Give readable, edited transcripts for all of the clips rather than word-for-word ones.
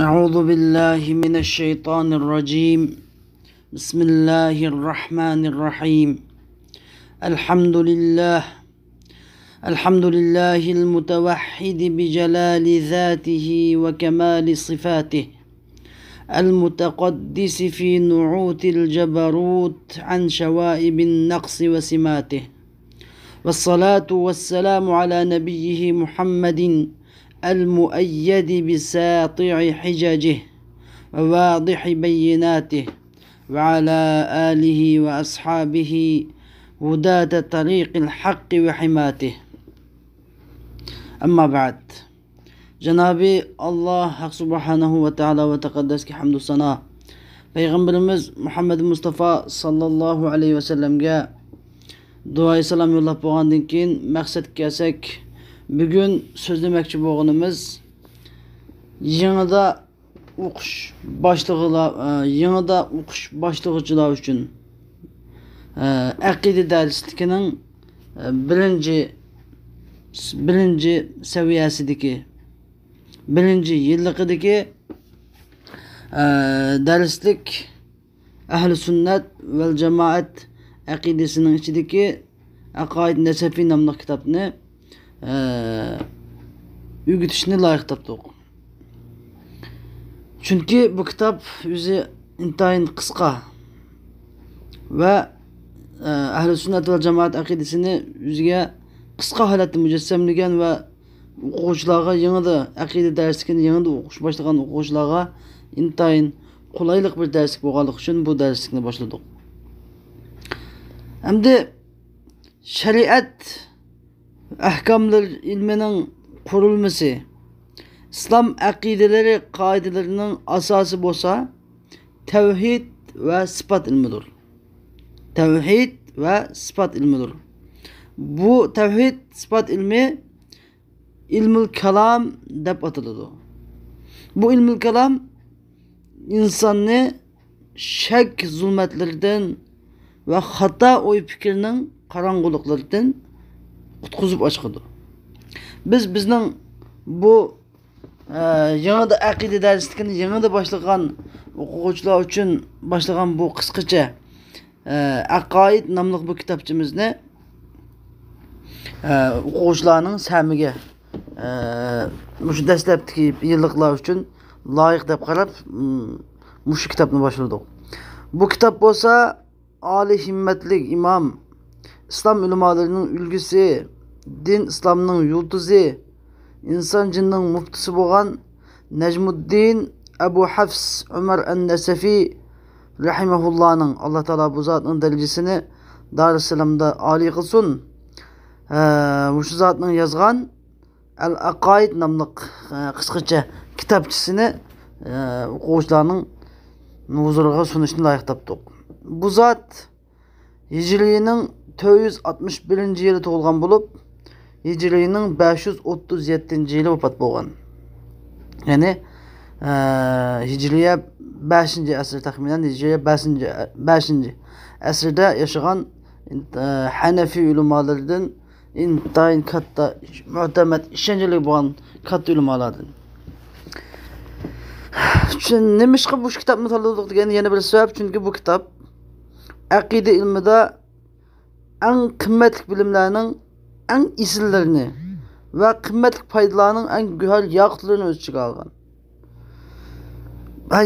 أعوذ بالله من الشيطان الرجيم. بسم الله الرحمن الرحيم. الحمد لله المتوحد بجلال ذاته وكمال صفاته، المتقدس في نعوت الجبروت عن شوائب النقص وسماته، والصلاة والسلام على نبيه محمد المؤيد بساطع حججه وواضح بيناته، وعلى آله وأصحابه هداة طريق الحق وحماته. أما بعد. Cenab-ı Allah Hak Subhanahu ve Teala ve Tekaddes ki hamdü sana. Peygamberimiz Muhammed Mustafa sallallahu aleyhi ve sellemge dua salam yollap bolgandan keyin maqsad kelsak, bugün sözlemoqchi bo'lganimiz yanada o'qish boshlig'ichilar uchun aqida darsligining birinchi saviyasidagi birinchi yilligidagi darslik ahli sunnat vel cemaat aqidasining ichidagi Aqaid Nesefi nomli kitobni o'rgatishni loyiq topdik. Chunki bu kitob o'zi intayin qisqa va ahli sunnat va jamoat aqidasini o'ziga qisqa holatda mujassamlagan va o'quvchilarga yanada aqida darsligini yanada o'qish boshlagan o'quvchilarga intayin qulaylik bir darslik bo'lganligi uchun bu darslikni boshladik. Hamda shariat ahkamlar ilmining qurilmasi, islom aqidalari qoidalarining asosi bo'lsa, tavhid va sifat ilmidir. Tavhid va sifat ilmidir. Bu tavhid sifat ilmi ilmul kalam deb ataladi. Bu ilmul kalam insonni shak zulmatlaridan va xato o'y fikrning qorong'uliklaridan qutqizib ochqidi. Bizning bu yanada aqida darsligini yanada boshlagan o'quvchilar uchun boshlagan bu qisqacha Aqaid nomli bu kitobchimizni o'quvchilarning samiga shu dastlabki yilliklar uchun loyiq deb qarab shu kitobni boshladik. Bu kitob bo'lsa oliy himmatlik imom, islom ulamolarining ulgusi, din islomning yulduzi, inson jinning muftisi bo'lgan Najmuddin Abu Hafs Umar an-Nasafi rahimahullohning, Alloh taolo bu zotning darajasini Darussalamda oliy qilsin, shu zotning yozgan Al-Aqaid nomli qisqacha kitobchisini o'quvchilarning huzuriga sunishni loyiq topdik. Bu zot Hicriyening 461 yili tug'ilgan bo'lib, Hicriyening 537 yili vafot bo'lgan. Ya'ni Hicriye 5-asr taxminan Hicriye 5-asrda yashagan Hanafi ulamolaridan intayin katta mu'tamad ishonchli bo'lgan katta ulamolardan. Nimishqa bu kitobni tanladik degan yana bir sabab, chunki bu kitob aqida ilmida eng qimmatli bilimlarning eng isillarini va qimmatli foydalarning eng go'zal yoqutlarini o'z ichiga olgan.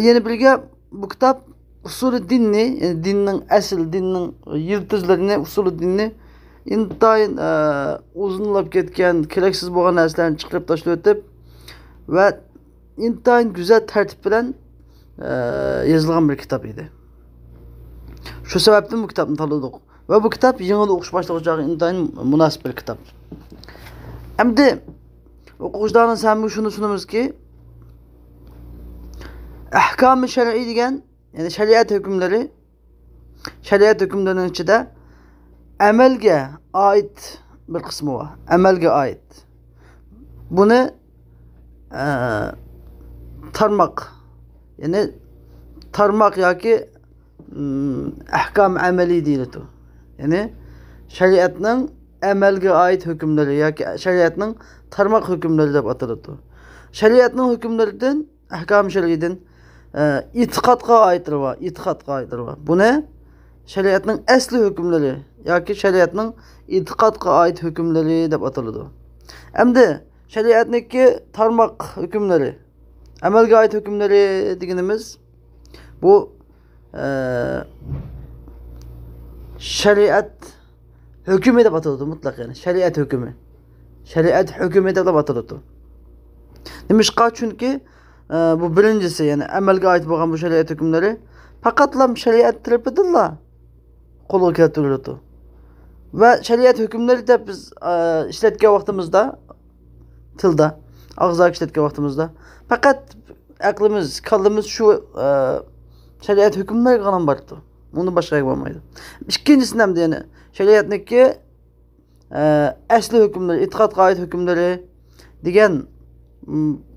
Yana birga bu kitob usuli dinni, ya'ni dinning asl, dinning yiltizlarini, usuli dinni intayin uzunlab ketgan, keraksiz bo'lgan narsalarni chiqarib tashlab o'tib va intayin go'zal tartib bilan yozilgan bir kitob edi. Shu sababdan bu kitobni tanladik va bu kitob yangi o'qish boshlag'uchilarga intayin munosib bir kitob. Endi o'quvchilarning samiga shuni sunamizki, ahkom-i shar'iy degan, ya'ni shariat hukmlarining ichida amalga oid bir qismi bor. Amalga oid. Buni tarmoq yoki ahkom amaliy deyiladi. Ya'ni shariatning amalga oid hukmlari yoki shariatning tarmoq hukmlari deb ataladi. Shariatning hukmlaridan ahkam şer'iydin itiqadqa aitdir var. Itiqadqa aitdir var. Bu ne? Şeriatning asli hükümleri yoki şeriatning itiqadqa ait hükümleri deb ataladi. Endi shariatniki tarmoq hükümleri, amalga ait hükümleri deganimiz bu shariat hükümü deb ataladi mutlaq, yani shariat hükümü. Shariat hükümü deb ataladi. Nimishqa? Chunki bu birinchisi, yani amalga ait bo'lgan bu shariat hükümleri faqatla shariat tarafidilla qo'lga keltiriladi. Ve şeriat hükümleri de biz işletken vaktimizde, tilda, ağızda işletken vaktimizde. Fakat aklımız, kallımız şu şeriat hükümleri kalan vardı. Onu başka yapmamaydı. İkincisinden de yani şeriatniki asli hükümleri, itiqadqa ait hükümleri degen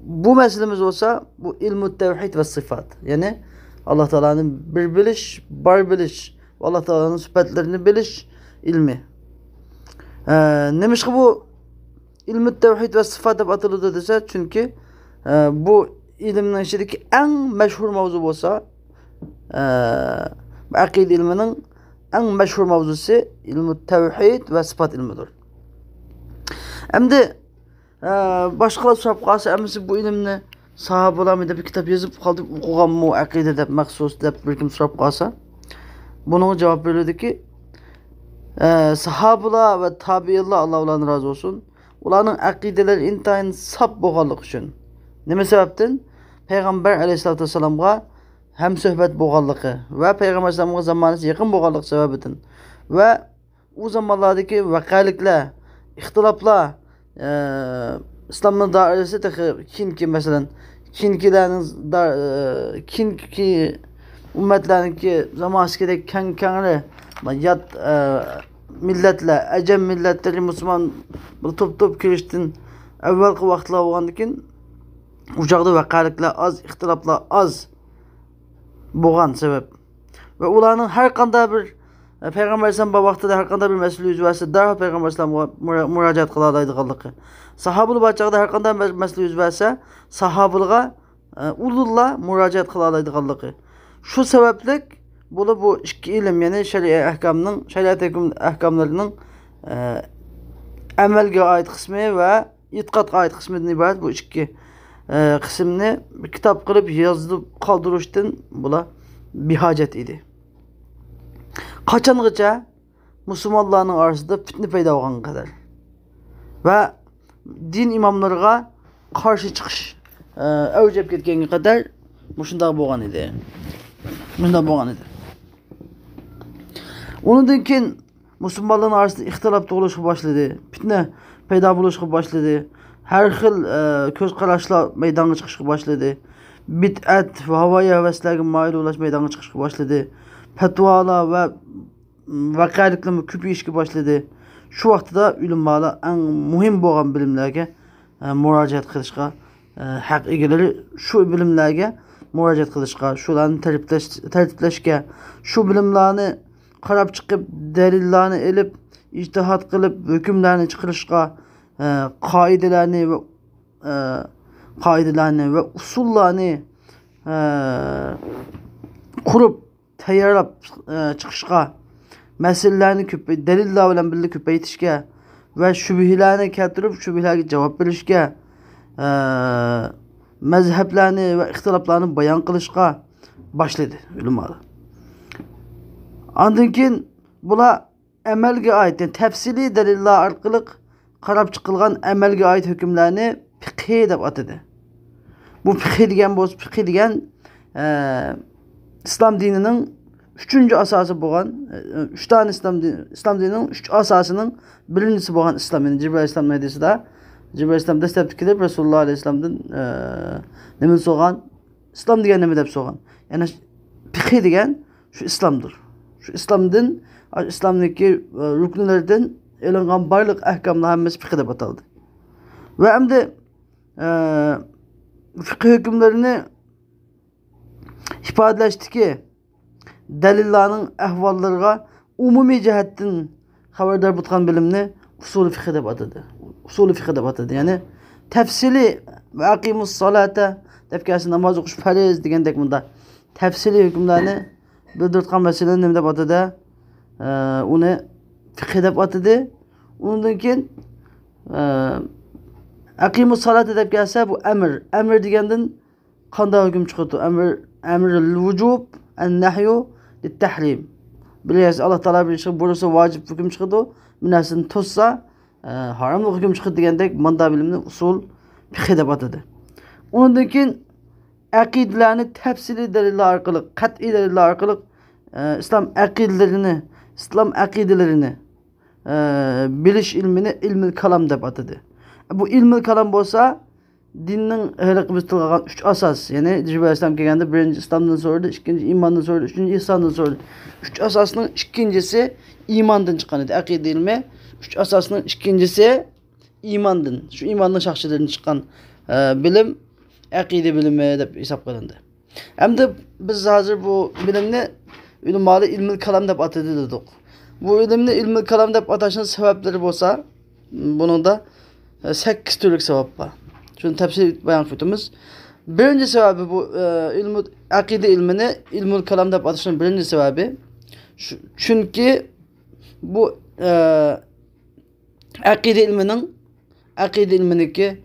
bu meselemiz olsa bu ilmu tevhid ve sıfat. Yani Allah Teala'nın bir biliş, bar biliş, Allah Teala'nın sıfatlarını biliş ilmi. Nemişki bu ilmi tevhid ve sıfat deb atıldı dese, çünkü bu ilimnin içindeki en meşhur mavzu olsa akide ilminin en meşhur mavzusu ilmi tevhid ve sıfat ilmidir. Endi başkalar sorab qalsa, emisi bu ilimni sahabalar mı bir kitap yazıp kaldı, okugan mı akide deb maxsus deb bir kim sorab qalsa, bunun cevap verildi ki sahabalar ve tabiinlar, Allah ulardan razı olsun, ularning aqideleri intayin sap bo'lganligi uchun. Nima sababdan? Payg'ambar alayhisolatu vasallamga ham suhbat bo'lganligi va payg'ambar alayhisolamga zamonasi yaqin bo'lganligi sababidan va u zamonlardagi vaqaliklar, ixtiloflar islomning doirasida keyingi, masalan, keyingi ummatlarniki zamonasiga kengri yat milletler, Acem milletleri Müslüman top kiriştin evvelki vaqtlar bo'lgandan keyin u joqda vaqaliklar az, ixtiloflar az bo'lgan sebep ve ularning har qanday bir payg'ambar alayhisalom bu vaqtida har qanday bir masala yuz bersa darhol payg'ambar alayhisalomga murojaat qila oladiganligi, sahobalar bu chog'da har qanday masala yuz bersa sahobalarga ulug'lar murojaat qila oladiganligi. Şu sebeplik bu iki ilim, yani şeriat ahkamlarının amelge ait kısmı ve itiqadqa ait kısmından ibaret bu iki kısmını bir kitap kılıp yazıp kaldırıştın bula bir hacet idi. Kaçangacha Müslümanların arasında fitne payda olgan kadar ve din imamlarına karşı çıkış öwjep ketkenге kadar muşundaq bolgan idi. Mundaq bolgan idi. Ondan keyin Müslümanların arasında ixtilaf doğuluşa başladı. Fitne payda bo'lishga başladı. Her xil ko'z qarashlar maydonga chiqishga başladı. Bid'at ve havoyi havaslarga mayil bo'lash maydonga chiqishga başladı. Fatvolar ve vaqaliklar ko'payishga başladı. Şu vaqtda ulamlar eng muhim bo'lgan bilimlarga murojaat qilishga haq egalari şu bilimlarga murojaat qilishga, shularni tartiblashga, şu bilimlarni qarab chiqib, dalillarni elib, ijtihod qilib, hukmlarni chiqarishga, qoidalarni ve usullarni qurib, tayyorlab chiqishga, masalalarni dalillar bilan birga ko'paytirishga ve shubhalarni keltirib, shubhalarga javob berishga, mazhablarni ve ixtiloflarni bayon qilishga başladı ulamlar. Ondan keyin bular amalga ait, yani tafsili dalillar orqali qarab chiqilgan amalga ait hukmlarni fiqh deb atadi. Bu fiqh degan islom dinining 3-chi asosi bo'lgan, 3 tane islom dinining 3 asosinin birinchisi bo'lgan islom. Yani Cibril Aleyhisselam hadisida Cibril Aleyhisselam dastlabki kelib Rasululloh Aleyhisselamdan nima so'rgan? Islom degan nima deb so'rgan? Yani fiqh degan şu islomdir. Şu İslam'dan, İslam'daki rükünlerden elingan barlık ahkamlar hammasi fiqh deb ataldi. Ve hem de fiqh hükümlerini ifadeleştiki dalillarning ahvollariga umumiy jihatdan xabardor bo'lgan bilimni usul fiqh deb atadi. Usul fiqh deb atadi. Yani tafsili ve aqimus salata deb kelsa namoz o'qish farz degandek bunda tafsili hukmlarni bildirgan masala nima deb atadi? Uni fiqh deb atadi. Undan keyin aqimus salata deb kelsa bu amr. Amr degandan qanday hukm chiqadi? Amrul vujub an-nahyu lit-tahrim. Biliyorsunuz Allah Teala bir şey buyursa vacip hüküm çıkıdı. Münasını tutsa haramlık hüküm çıkıdı degandek manda bilimni usul fiqh deb atadı. Ondan keyin aqidlarni tafsili dalillar orqali, qat'iy dalillar orqali islom aqidalarini bilish ilmini ilmul kalam deb atadı. Bu ilmul kalam bo'lsa dinning biz tilgan 3 asas, yani Cibril İslam kelganda birinci İslamdan sordu, ikinci imandan sordu, üçüncü ihsandan sordu. 3 asasının ikincisi imandan çıkan idi, aqida ilmi. 3 asasının ikincisi imandan, şu imandan şahsiyadan çıkan bilim aqida bilimi deb hesap qilindi. Hamda biz hozir bu bilimni ilmali ilmul kalam deb atadı dedik. Bu ilimni ilmul kalam deb atashning sabablari bo'lsa, bunun da 8 türlük sebep var. Şunu tefsir bayan tutumuz. Birinci sebebi bu akide ilmini ilmul kalam deb atışının birinci sebebi. Çünkü bu akide ilminiki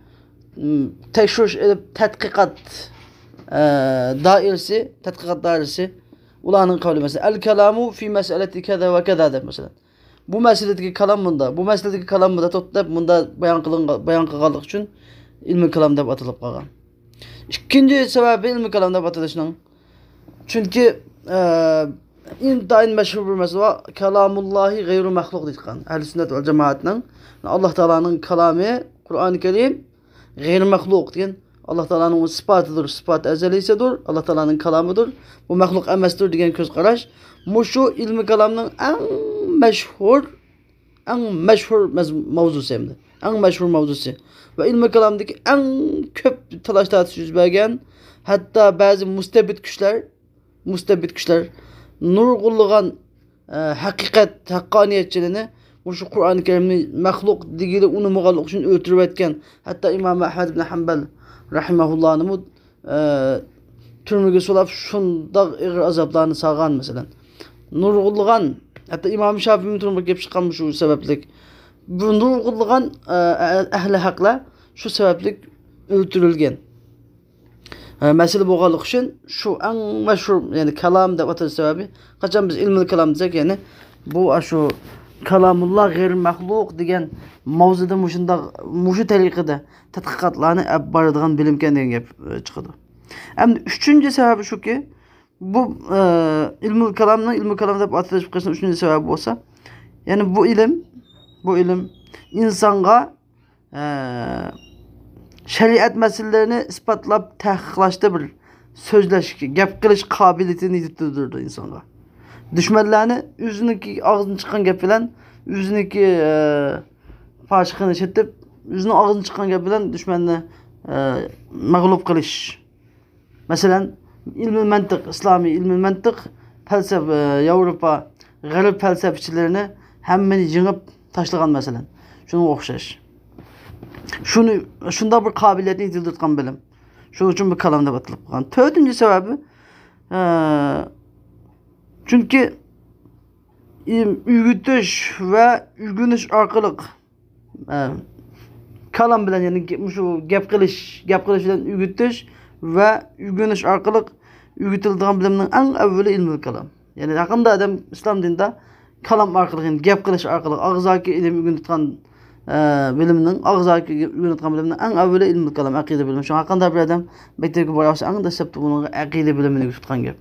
tekşür edip tadqiqat dairesi ulanın kavli mesela el kelamu fi meseleti keda ve keda deb mesela. Bu meseledeki kalam bunda to'xtab bunda bayon qilganlik uchun ilmi kalam deb atalib qolgan. İkinci sebebi ilmi kalam deb atilishning. Chunki intayin meşhur bir mesele kalamullahi gayru mahluq deyilgan. Ahl-i sünnet ve cemaatning Allah Teala'nın kalami Kur'an-ı Kerim gayru mahluq degan Allah Teala'nın sıfatıdır, sıfat ezelisidir, Allah Teala'nın kalamıdır. Bu mahluk emestir degan ko'z qarash. Muşu ilmi kalamning en meşhur mavzusi hamda. En meşhur mavzusi. Ve ilmi kalamdaki en köp talaş tartış yüz bergen, hatta bazı müstebit güçler nurgulluğan hakikat, hakkaniyetçiliğini şu Kur'an-ı Kerim'ni mahluk digili onu muğallık için ötürüp etken, hatta İmam Ahmed ibn Hanbal rahimahullah'ını türmüge solap şunda ağır azaplarını sağan mesela. Nurgulluğan, hatta İmam Şafii'nin türmüge hep çıkan şu sebeplik. Bu nurgulluğan ehli hakla şu sebeplik öldürülgen. Mesele boğalık için şu en meşhur yani kalam da vatır sebebi. Kaçan biz ilmi kalam diyecek yani bu şu kalamullah gayri mahluk degen mavzuda muşu tariqada tadqiqatlarni olib boradigan bilimkan degan gap chiqadi. Endi üçüncü sebebi şu ki bu ilmi kalam deb atalish qilishning üçüncü sebebi bo'lsa, yani bu ilim insonga şeriat meselelerini ispatlab tahqiqlashda bir so'zlashga, gap qilish qobiliyatini yetirdi insonga. Düşmanlarni o'ziniki og'zidan chiqqan gap bilan, o'ziniki foshig'ini chetib, o'zining og'zidan chiqqan gap bilan dushmanni mag'lub qilish. Masalan, islomiy ilmi mantiq falsafa, Yevropa, g'arb falsafachilarini hammani yengib tashlagan masalan. Shunga o'xshash. Şunda bir kabiliyetini yitirtgan bilim. Şunun için bir kalam deb atilib qolgan. Dördüncü sebebi çünkü ügütüş ve ügünüş orqali kalam bilan yani şu gap qilish bilan ügütüş ve ügünüş orqali ügütildiğin bilimning en avvali ilmi kalam. Yani yaqinda adam İslam dinida kalam orqali yani gap qilish orqali og'zaki ilm ügütgan bilimning og'zaki yönetgan bilimning en avvali ilmi kalam aqida bilimi. Şu haqında bir adam maktabga borsa eng dastlabki bunun aqida bilimini tutgan gap.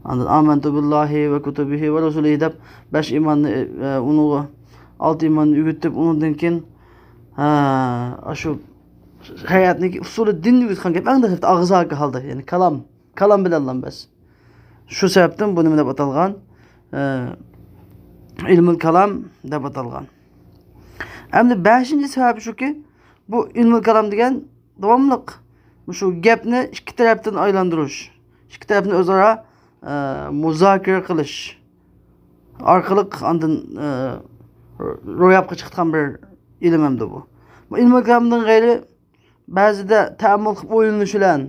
Amantu billahi ve kutubihi ve rasulihi deb 5 imanni uni 6 imanni ügütüp ondan keyin şu hayatniki usulü dinni yutgan gap eng dastlabki og'zaki halda yani kalam bilan bas. Şu sebepten bu nima deb atalgan? İlmul kalam deb atalgan. Endi 5-chi sebebi shuki, bu ilmul kalam degan davomliq shu gapni ikki tarafdan aylantirish, ikki tarafni o'zaro muzokara qilish orqali ondan ro'yobga chiqqan bir ilm hamda bu. Bu ilmul kalamdan g'ayri ba'zida ta'ammul qilib o'yinish bilan,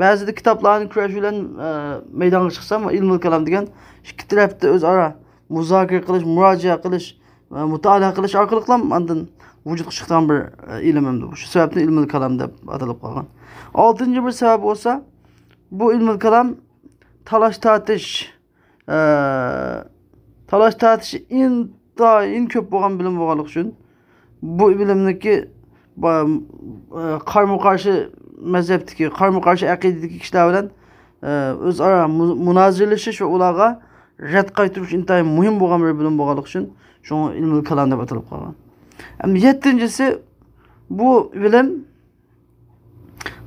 ba'zida kitoblarni kurash bilan maydonga chiqsam, ilmul kalam degan ikki tarafda o'zaro muzokara qilish, murojaat qilish, mutolaa qilish orqali ham andan vujudga chiqqan bir ilmimdir. Shu sababdan ilmul kalam deb atalib qolgan. 6-cı bir sebep olsa, bu ilmul kalam talash tortishi intayin ko'p bo'lgan bilim bo'lganligi uchun bu bilimniki qarama-qarshi mazhabdagi, qarama-qarshi aqidadagi kishilar bilan o'zaro munozirlashish va ularga rad qaytarish intayin muhim bo'lgan bir bilim bo'lganligi uchun shuni ilmul kalam deb atalib qolgan. 7-si bu bilim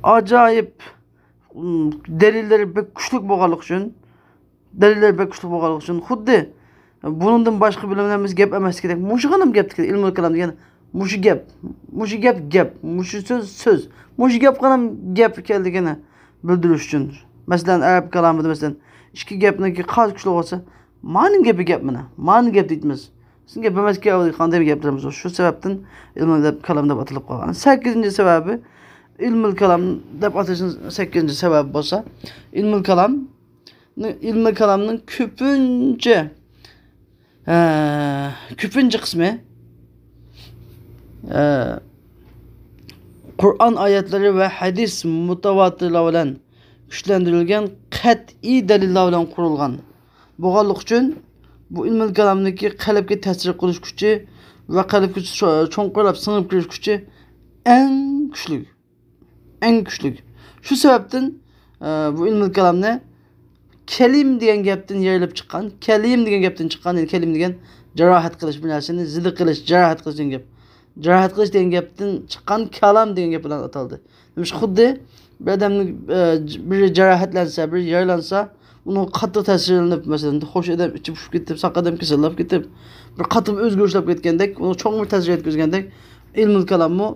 acayip delilleri pek güçlü bo'lganligi uchun, xuddi bunundan boshqa bilimlarimiz gap emas kerak. Mushug'ini gap kerak. Ilmul kalam degan mushu gap, mushu so'z, mushu gap qanam gap ekanligini bildirish uchun. Masalan, arab kalamida masalan, ikki gapniki qancha kuchli bo'lsa, "Ma'ning gapi gap mana. Ma'ning gap deymiz. Sizga gap emas kerak, qanday gaplarimiz bor." Shu sababdan ilmul kalam deb atalib qolgan. 8-ci sababi ilmul kalam deb atashning 8-ci sababi bo'lsa, ilmul kalamning ko'pincha qismi Kur'an ayetleri ve hadis mutavatirlar bilan kuchlantirilgan qat'iy dalillar bilan qurilgan bo'lganligi uchun bu ilmul kalamniki qalbga ta'sir qilish kuchi va qalbga cho'nqirlab singib kirish kuchi eng kuchli. Shu sababdan bu ilmul kalamni kelim degan gapdan yerilib chiqqan, kelim degan gapdan chiqqan, ya'ni kelim degan jarohat qilish bir narsani zidi qilish, jarohat qilish degan gap. Jarohat qilish degan gapdan chiqqan kalam degan gap bilan ataldi. Demak, xuddi bir odamning biri jarohatlansa, biri yaralansa, uning qattiq ta'sirlanib, masalan, xo'sh odam ichi pushib ketib, saq odam kasallab ketib, bir qattiq o'zgarishlar ketgandek, uni cho'ng bir ta'sir yetkazgandek, ilmul kalamni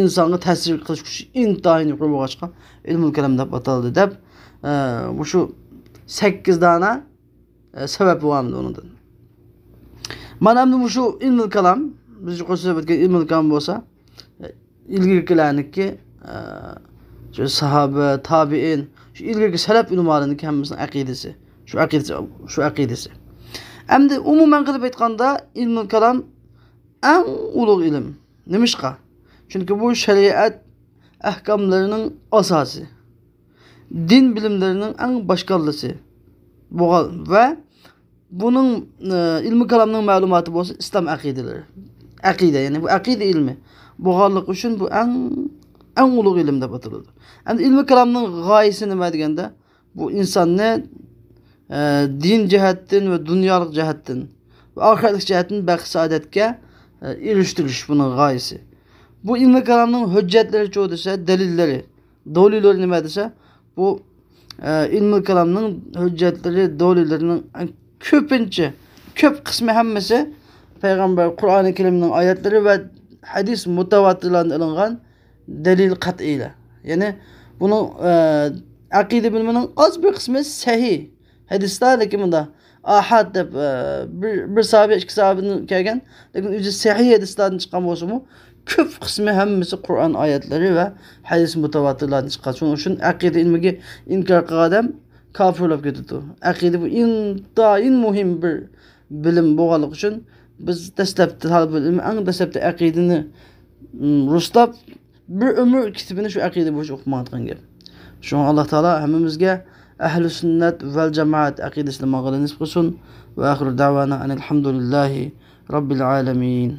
insonga ta'sir qilish kuchi intayin yuqori bo'lg'achqa ilmul kalam deb ataldi deb shu 8 dana sabab bo'ladi undan. Mana bu shu ilmul kalam biz yuqorida o'tgan ilmul kalam bo'lsa, ilgirkilarniki shu sahoba, tabiin, shu ilgirki salaf ulamolarning hammasining aqidasi, shu aqidasi. Endi umuman qilib aytganda ilmul kalam eng ulug' ilm. Nimishqa? Chunki bu shariat ahkomlarining asosi. Din bilimlarining eng boshqarlisi bo'lgan va buning ilmi kalamning ma'lumoti bo'lsa islom aqidalari. Aqida, ya'ni bu aqida ilmi bo'lganligi uchun bu eng ulug' ilm deb ataladi. Endi ilmi kalamning g'oyasi nima deganda, bu insonni din jihatdan va dunyolik jihatdan va oxiratlik jihatdan baxt saodatga erishtirish buning g'oyasi. Bu ilmi kalamning hujjatlari chu desa, dalillari nima desa, bu ilmi kalamning hujjatlari, dalillarining ko'p qismi hammasi payg'ambar Qur'oni Karimning oyatlari va hadis mutawatirlardan olingan dalil qat'iylar. Ya'ni buning aqida bilimining oz bir qismi sahih hadislar, lekin bunda ahad deb bir sahabe, ikki sahabenin kelgan, lekin o'zi sahih hadislardan chiqqan bo'lsa-mu, ko'p qismi hammasi Qur'on oyatlari va hadis mutawatirlardan chiqqan. Shuning uchun aqida ilmiga inkor qilgan odam kofir bo'lib ketadi. Aqida bu intayin muhim bir bilim bo'lganligi uchun biz dastlabda talab ilmi eng dastlabda aqidani ruslab bir umr kitobini shu aqida bo'yicha o'qimayotgan gap. Shunga Alloh taolo hammamizga ahli sunnat val jamoat aqidasini mag'ilib qilsin va oxiru davana alhamdulillahi robbil alamin.